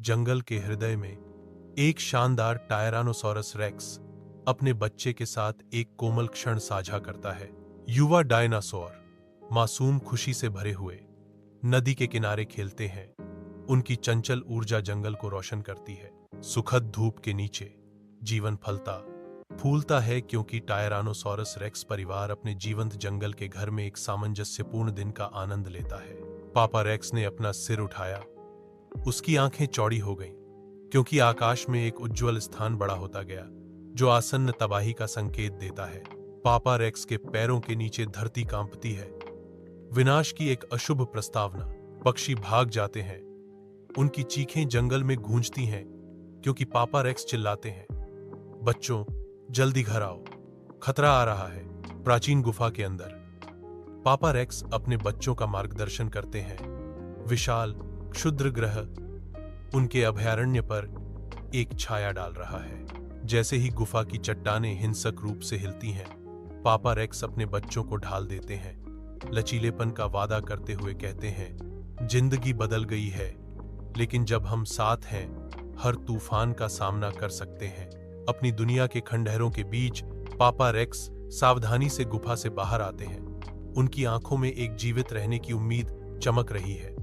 जंगल के हृदय में एक शानदार टायरानोसॉरस रेक्स अपने बच्चे के साथ एक कोमल क्षण साझा करता है। युवा डायनासोर मासूम खुशी से भरे हुए नदी के किनारे खेलते हैं। उनकी चंचल ऊर्जा जंगल को रोशन करती है। सुखद धूप के नीचे जीवन फलता फूलता है, क्योंकि टायरानोसॉरस रेक्स परिवार अपने जीवंत जंगल के घर में एक सामंजस्यपूर्ण दिन का आनंद लेता है। पापा रेक्स ने अपना सिर उठाया। उसकी आंखें चौड़ी हो गईं, क्योंकि आकाश में एक उज्जवल स्थान बड़ा होता गया, जो आसन्न तबाही का संकेत देता है। पापा रेक्स के पैरों के नीचे धरती कांपती है। विनाश की एक अशुभ प्रस्तावना। पक्षी भाग जाते हैं। उनकी चीखें जंगल में गूंजती हैं, क्योंकि पापा रेक्स चिल्लाते हैं, बच्चों, जल्दी घर आओ, खतरा आ रहा है। प्राचीन गुफा के अंदर पापा रेक्स अपने बच्चों का मार्गदर्शन करते हैं। विशाल क्षुद्र ग्रह उनके अभयारण्य पर एक छाया डाल रहा है। जैसे ही गुफा की चट्टानें हिंसक रूप से हिलती हैं, पापा रेक्स अपने बच्चों को ढाल देते हैं। लचीलेपन का वादा करते हुए कहते हैं, जिंदगी बदल गई है, लेकिन जब हम साथ हैं, हर तूफान का सामना कर सकते हैं। अपनी दुनिया के खंडहरों के बीच पापा रेक्स सावधानी से गुफा से बाहर आते हैं। उनकी आंखों में एक जीवित रहने की उम्मीद चमक रही है।